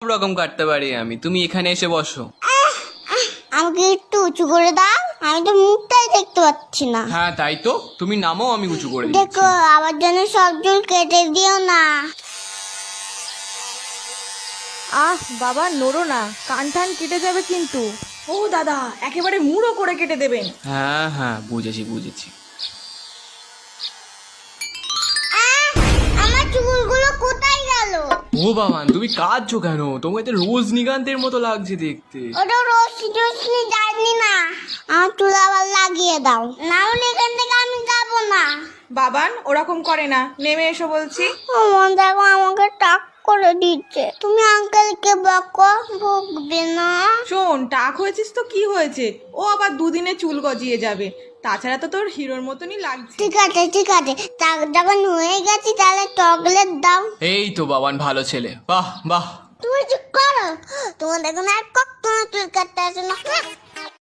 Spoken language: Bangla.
সব রকম কাটতে পারি আমি, তুমি এখানে এসে বসো। আমাকে একটু উঁচু করে দাও, আমি তো মুখটাই দেখতে পাচ্ছি না। হ্যাঁ তাই তো, তুমি নামো, আমি উঁচু করে দিচ্ছি। দেখো আমার জন্য সব চুল কেটে দিও না। বাবা নড়ো না, কান টান কেটে যাবে কিন্তু। ও দাদা, একেবারে মুড়ো করে কেটে দেবেন। হ্যাঁ হ্যাঁ, বুঝেছি বুঝেছি। আমার চুলগুলো কোথায় গেল? ও বাবান, তুমি কাঁদছো কেন? তোমাকে তো রজনীকান্তের মতো লাগছে দেখতে। ওটা রশ্মি টশ্মি যায়নি না, আমার চুল আবার লাগিয়ে দাও, না হলে এখান থেকে আমি যাবো না। বাবান ওরকম করে না, নেমে এসো বলছি। আমার দেখো আমাকে টাক করে দিচ্ছে। তুমি আঙ্কেলকে বকো, ভুগবে না। শোন, টাক হয়েছিস তো কি হয়েছে, ও আবার দুদিনে চুল গজিয়ে যাবে। তাছাড়া তো তোর হিরোর মতনই লাগছে। ঠিক আছে ঠিক আছে, টাক যখন হয়ে গেছি তাহলে চকলেট দাও। এই তো বাবান, ভালো ছেলে, বাহ বাহ। তুমি চুপ করো, তোমার দেখুন আর কখনো চুল কাটতে আসে না।